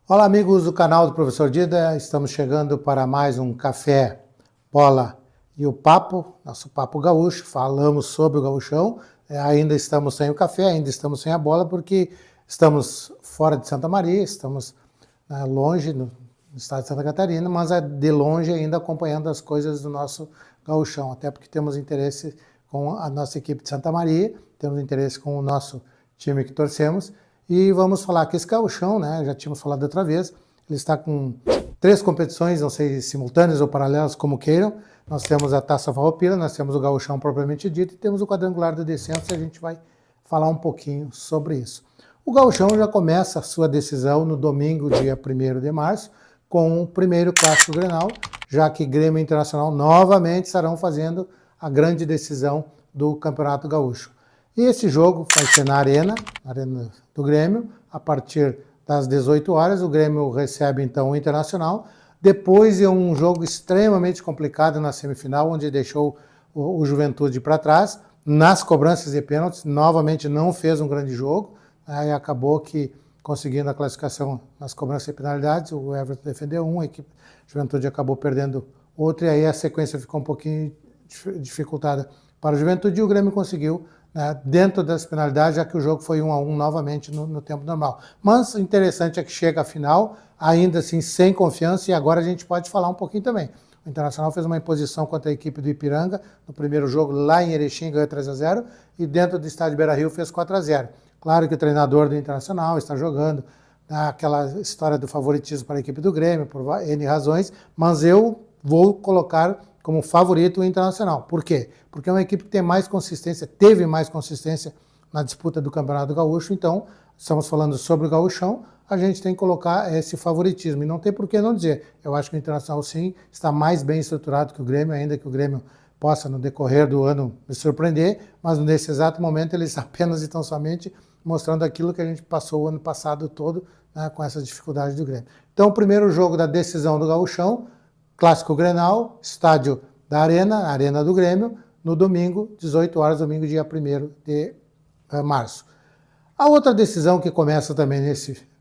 Olá, amigos do canal do Professor Dida. Estamos chegando para mais um Café, Bola e o Papo, nosso Papo Gaúcho. Falamos sobre o gauchão. Ainda estamos sem o café, ainda estamos sem a bola, porque estamos fora de Santa Maria, estamos longe, no estado de Santa Catarina, mas de longe ainda acompanhando as coisas do nosso gauchão, até porque temos interesse com a nossa equipe de Santa Maria, temos interesse com o nosso time que torcemos. E vamos falar que esse gauchão, né, já tínhamos falado outra vez, ele está com 3 competições, não sei simultâneas ou paralelas, como queiram. Nós temos a Taça Farroupilha, nós temos o gauchão propriamente dito e temos o quadrangular do descenso, e a gente vai falar um pouquinho sobre isso. O gauchão já começa a sua decisão no domingo, dia 1º de março, com o primeiro clássico Grenal, já que Grêmio e Internacional novamente estarão fazendo a grande decisão do Campeonato Gaúcho. E esse jogo vai ser na Arena do Grêmio, a partir das 18 horas. O Grêmio recebe então o Internacional, depois de um jogo extremamente complicado na semifinal, onde deixou o Juventude para trás, nas cobranças de pênaltis, novamente não fez um grande jogo, aí acabou que conseguindo a classificação nas cobranças de penalidades, o Everton defendeu a equipe Juventude acabou perdendo outro, e aí a sequência ficou um pouquinho dificultada para o Juventude, e o Grêmio conseguiu dentro das penalidades, já que o jogo foi 1-1 novamente no tempo normal. Mas o interessante é que chega a final, ainda assim sem confiança, e agora a gente pode falar um pouquinho também. O Internacional fez uma imposição contra a equipe do Ipiranga, no primeiro jogo lá em Erechim, ganhou 3-0, e dentro do estádio Beira-Rio fez 4-0. Claro que o treinador do Internacional está jogando aquela história do favoritismo para a equipe do Grêmio, por N razões, mas eu vou colocar como favorito o Internacional. Por quê? Porque é uma equipe que tem mais consistência, teve mais consistência na disputa do Campeonato Gaúcho, então estamos falando sobre o gauchão, a gente tem que colocar esse favoritismo, e não tem por que não dizer. Eu acho que o Internacional sim está mais bem estruturado que o Grêmio, ainda que o Grêmio possa no decorrer do ano me surpreender, mas nesse exato momento eles apenas e tão somente mostrando aquilo que a gente passou o ano passado todo, né, com essas dificuldades do Grêmio. Então o primeiro jogo da decisão do gauchão, Clássico Grenal, estádio da Arena do Grêmio, no domingo, 18 horas, domingo, dia 1º de março. A outra decisão que começa também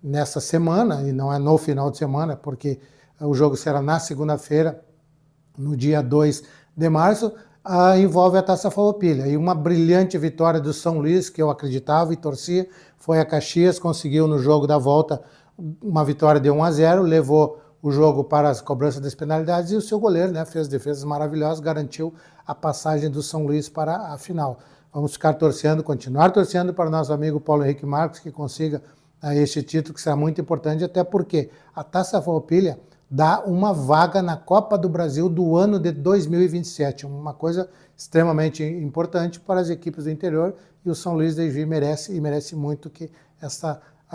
nessa semana, e não é no final de semana, porque o jogo será na segunda-feira, no dia 2 de março, envolve a Taça Farroupilha. E uma brilhante vitória do São Luís, que eu acreditava e torcia, foi a Caxias, conseguiu no jogo da volta uma vitória de 1-0, levou o jogo para as cobranças das penalidades, e o seu goleiro, né, fez defesas maravilhosas, garantiu a passagem do São Luís para a final. Vamos ficar torcendo, continuar torcendo para o nosso amigo Paulo Henrique Marques, que consiga este título, que será muito importante, até porque a Taça Farroupilha dá uma vaga na Copa do Brasil do ano de 2027, uma coisa extremamente importante para as equipes do interior, e o São Luís de Juí merece muito que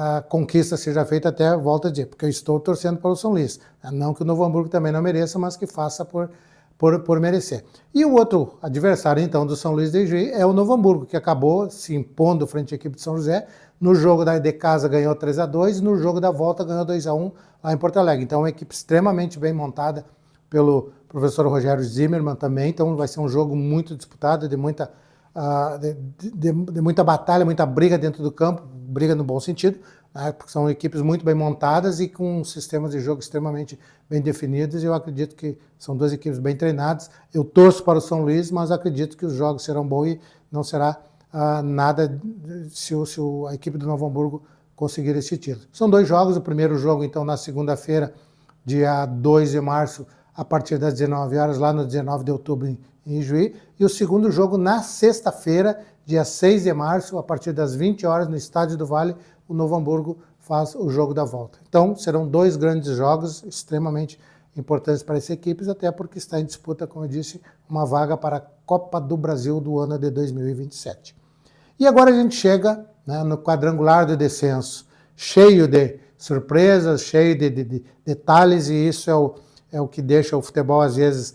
a conquista seja feita, até volta a dizer, porque eu estou torcendo para o São Luís. Não que o Novo Hamburgo também não mereça, mas que faça por merecer. E o outro adversário, então, do São Luís de Juí é o Novo Hamburgo, que acabou se impondo frente à equipe de São José. No jogo de casa ganhou 3-2, no jogo da volta ganhou 2-1 lá em Porto Alegre. Então, é uma equipe extremamente bem montada pelo professor Rogério Zimmermann também. Então, vai ser um jogo muito disputado, de muita batalha, muita briga dentro do campo, briga no bom sentido, né, porque são equipes muito bem montadas e com sistemas de jogo extremamente bem definidos, e eu acredito que são 2 equipes bem treinadas. Eu torço para o São Luís, mas acredito que os jogos serão bons e não será nada se a equipe do Novo Hamburgo conseguir esse título. São 2 jogos, o primeiro jogo então na segunda-feira, dia 2 de março, a partir das 19 horas, lá no 19 de outubro em Juí, e o segundo jogo na sexta-feira, dia 6 de março, a partir das 20 horas, no Estádio do Vale, o Novo Hamburgo faz o jogo da volta. Então, serão 2 grandes jogos extremamente importantes para essas equipes, até porque está em disputa, como eu disse, uma vaga para a Copa do Brasil do ano de 2027. E agora a gente chega, né, no quadrangular do descenso, cheio de surpresas, cheio de detalhes, e isso é o que deixa o futebol, às vezes,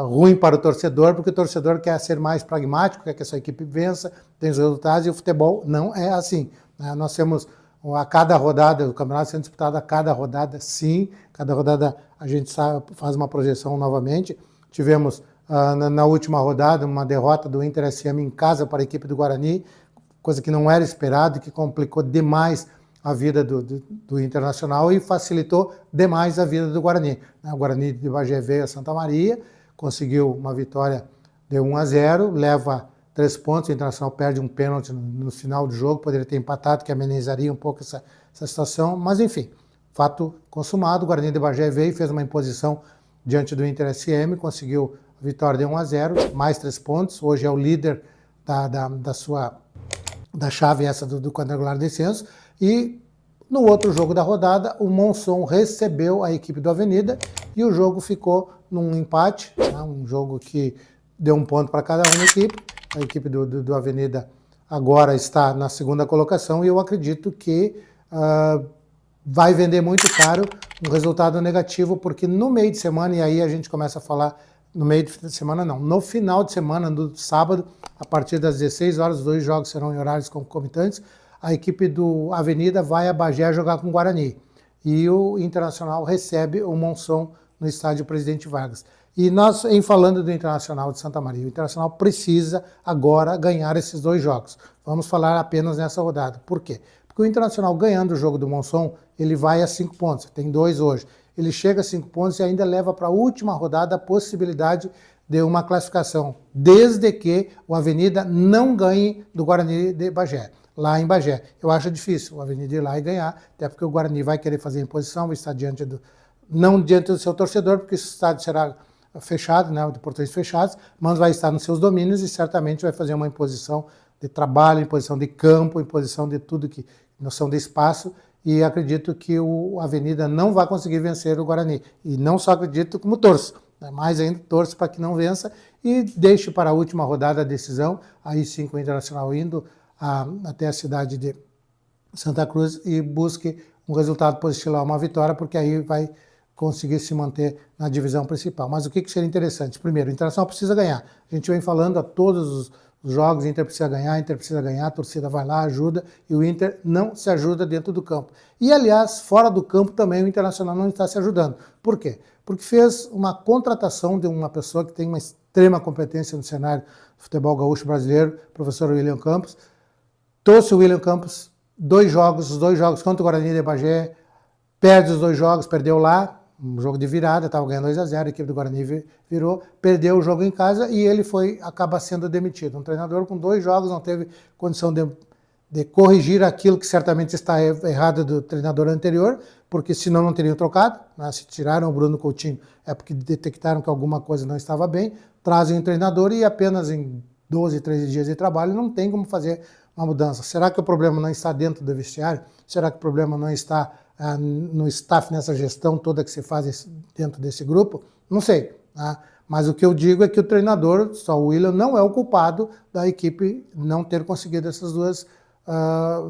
ruim para o torcedor, porque o torcedor quer ser mais pragmático, quer que a sua equipe vença, tem os resultados, e o futebol não é assim. Nós temos a cada rodada, o campeonato sendo disputado a cada rodada, sim, cada rodada a gente faz uma projeção novamente. Tivemos na última rodada uma derrota do Inter SM em casa para a equipe do Guarani, coisa que não era esperado, que complicou demais a vida do Internacional e facilitou demais a vida do Guarani. O Guarani de Bagé veio a Santa Maria, conseguiu uma vitória de 1-0, leva 3 pontos, o Internacional perde um pênalti no final do jogo, poderia ter empatado, que amenizaria um pouco essa situação, mas enfim, fato consumado, o Guarani de Bagé veio, fez uma imposição diante do Inter SM, conseguiu a vitória de 1-0, mais 3 pontos, hoje é o líder da chave essa do quadrangular de descenso, e no outro jogo da rodada, o Monson recebeu a equipe do Avenida e o jogo ficou num empate, né, um jogo que deu 1 ponto para cada uma equipe. A equipe do Avenida agora está na segunda colocação e eu acredito que vai vender muito caro um resultado negativo, porque no meio de semana, e aí a gente começa a falar, no meio de semana não, no final de semana, no sábado, a partir das 16 horas, os 2 jogos serão em horários concomitantes, a equipe do Avenida vai a Bagé jogar com o Guarani. E o Internacional recebe o Monson no estádio Presidente Vargas. E nós, em falando do Internacional de Santa Maria, o Internacional precisa agora ganhar esses 2 jogos. Vamos falar apenas nessa rodada. Por quê? Porque o Internacional ganhando o jogo do Monson, ele vai a 5 pontos, tem 2 hoje. Ele chega a 5 pontos e ainda leva para a última rodada a possibilidade de uma classificação, desde que o Avenida não ganhe do Guarani de Bagé, lá em Bagé. Eu acho difícil o Avenida ir lá e ganhar, até porque o Guarani vai querer fazer imposição, vai estar não diante do seu torcedor, porque esse estádio será fechado, né, de portões fechados, mas vai estar nos seus domínios e certamente vai fazer uma imposição de trabalho, imposição de campo, imposição de tudo, que noção de espaço, e acredito que o Avenida não vai conseguir vencer o Guarani. E não só acredito, como torço. Mais ainda torço para que não vença e deixe para a última rodada a decisão, aí sim com o Internacional indo até a cidade de Santa Cruz e busque um resultado positivo, uma vitória, porque aí vai conseguir se manter na divisão principal. Mas o que seria interessante? Primeiro, o Internacional precisa ganhar. A gente vem falando a todos os jogos, o Inter precisa ganhar, a torcida vai lá, ajuda, e o Inter não se ajuda dentro do campo. E, aliás, fora do campo também o Internacional não está se ajudando. Por quê? Porque fez uma contratação de uma pessoa que tem uma extrema competência no cenário do futebol gaúcho brasileiro, o professor William Campos. Trouxe o William Campos, os 2 jogos contra o Guarani de Bagé, perde os 2 jogos, perdeu lá, um jogo de virada, estava ganhando 2-0, a equipe do Guarani virou, perdeu o jogo em casa e ele acaba sendo demitido. Um treinador com 2 jogos não teve condição de corrigir aquilo que certamente está errado do treinador anterior, porque senão não teriam trocado, né? Se tiraram o Bruno Coutinho é porque detectaram que alguma coisa não estava bem, trazem o treinador e apenas em 12, 13 dias de trabalho não tem como fazer uma mudança. Será que o problema não está dentro do vestiário? Será que o problema não está no staff, nessa gestão toda que se faz dentro desse grupo? Não sei. Né? Mas o que eu digo é que o treinador, só o William, não é o culpado da equipe não ter conseguido essas 2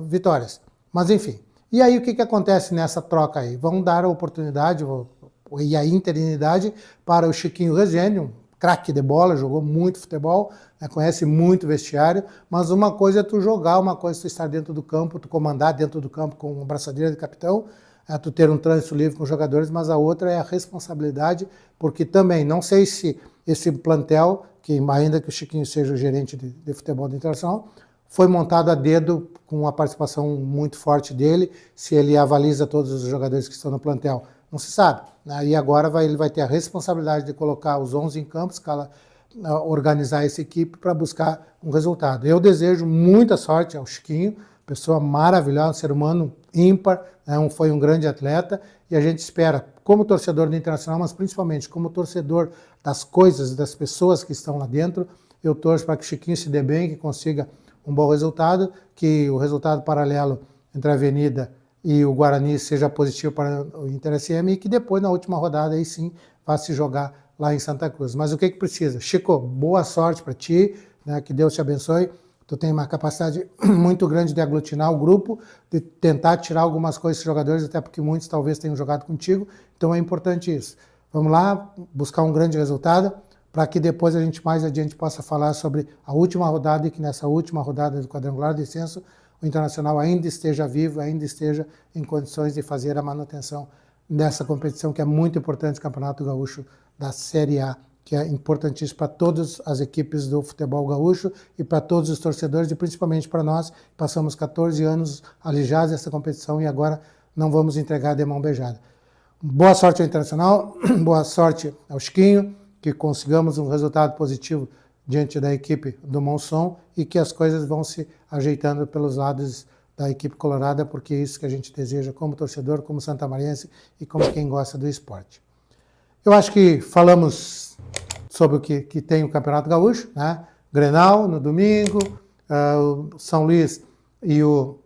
vitórias. Mas enfim. E aí o que acontece nessa troca aí? Vão dar a oportunidade e a interinidade para o Chiquinho Rezende, um craque de bola, jogou muito futebol, né, conhece muito vestiário, mas uma coisa é tu jogar, uma coisa é tu estar dentro do campo, tu comandar dentro do campo com uma braçadeira de capitão, é tu ter um trânsito livre com os jogadores, mas a outra é a responsabilidade, porque também, não sei se esse plantel, que ainda que o Chiquinho seja o gerente de futebol do Internacional, foi montado a dedo com a participação muito forte dele, se ele avaliza todos os jogadores que estão no plantel, não se sabe. Né? E agora ele vai ter a responsabilidade de colocar os 11 em campo, organizar essa equipe para buscar um resultado. Eu desejo muita sorte ao Chiquinho, pessoa maravilhosa, um ser humano ímpar, né? Foi um grande atleta, e a gente espera, como torcedor do Internacional, mas principalmente como torcedor das coisas, das pessoas que estão lá dentro, eu torço para que o Chiquinho se dê bem, que consiga um bom resultado, que o resultado paralelo entre a Avenida e o Guarani seja positivo para o Inter SM e que depois, na última rodada, aí sim, vá se jogar lá em Santa Cruz. Mas o que precisa? Chico, boa sorte para ti, né? Que Deus te abençoe. Tu tem uma capacidade muito grande de aglutinar o grupo, de tentar tirar algumas coisas dos jogadores, até porque muitos talvez tenham jogado contigo, então é importante isso. Vamos lá, buscar um grande resultado, para que depois a gente mais adiante possa falar sobre a última rodada e que nessa última rodada do quadrangular de descenso o Internacional ainda esteja vivo, ainda esteja em condições de fazer a manutenção dessa competição que é muito importante, Campeonato Gaúcho da Série A que é importantíssimo para todas as equipes do futebol gaúcho e para todos os torcedores, e principalmente para nós. Passamos 14 anos alijados dessa competição e agora não vamos entregar de mão beijada. Boa sorte ao Internacional, boa sorte ao Chiquinho, que consigamos um resultado positivo diante da equipe do Monson e que as coisas vão se ajeitando pelos lados da equipe colorada, porque é isso que a gente deseja como torcedor, como santamariense e como quem gosta do esporte. Eu acho que falamos sobre o que tem o Campeonato Gaúcho, né? Grenal no domingo, o São Luís e o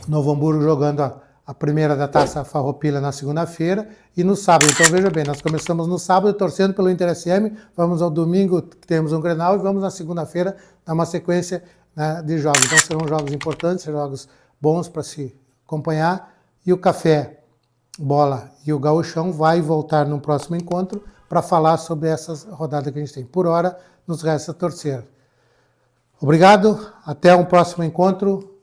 Novo Hamburgo jogando a primeira da Taça Farroupilha na segunda-feira e no sábado. Então veja bem, nós começamos no sábado torcendo pelo Inter SM, vamos ao domingo, temos um Grenal, e vamos na segunda-feira dar uma sequência, né, de jogos. Então serão jogos importantes, jogos bons para se acompanhar, e o Café, Bola e o Gauchão vai voltar no próximo encontro para falar sobre essas rodadas que a gente tem. Por hora, nos resta torcer. Obrigado, até um próximo encontro.